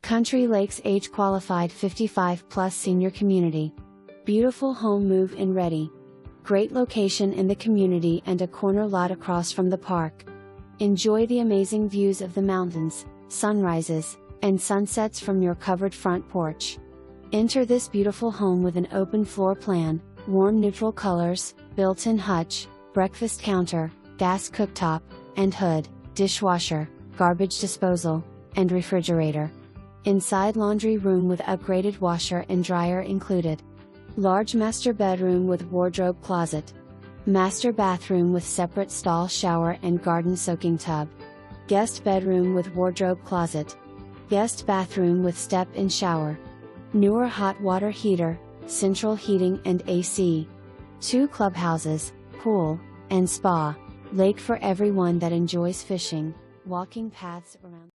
Country Lakes age qualified 55 plus senior community. Beautiful home move-in ready. Great location in the community and a corner lot across from the park. Enjoy the amazing views of the mountains, sunrises, and sunsets from your covered front porch. Enter this beautiful home with an open floor plan, warm neutral colors, built-in hutch, breakfast counter, gas cooktop, and hood, dishwasher, garbage disposal, and refrigerator. Inside laundry room with upgraded washer and dryer included. Large master bedroom with wardrobe closet. Master bathroom with separate stall shower and garden soaking tub. Guest bedroom with wardrobe closet. Guest bathroom with step-in shower. Newer hot water heater, central heating and AC. 2 clubhouses, pool, and spa. Lake for everyone that enjoys fishing, walking paths around.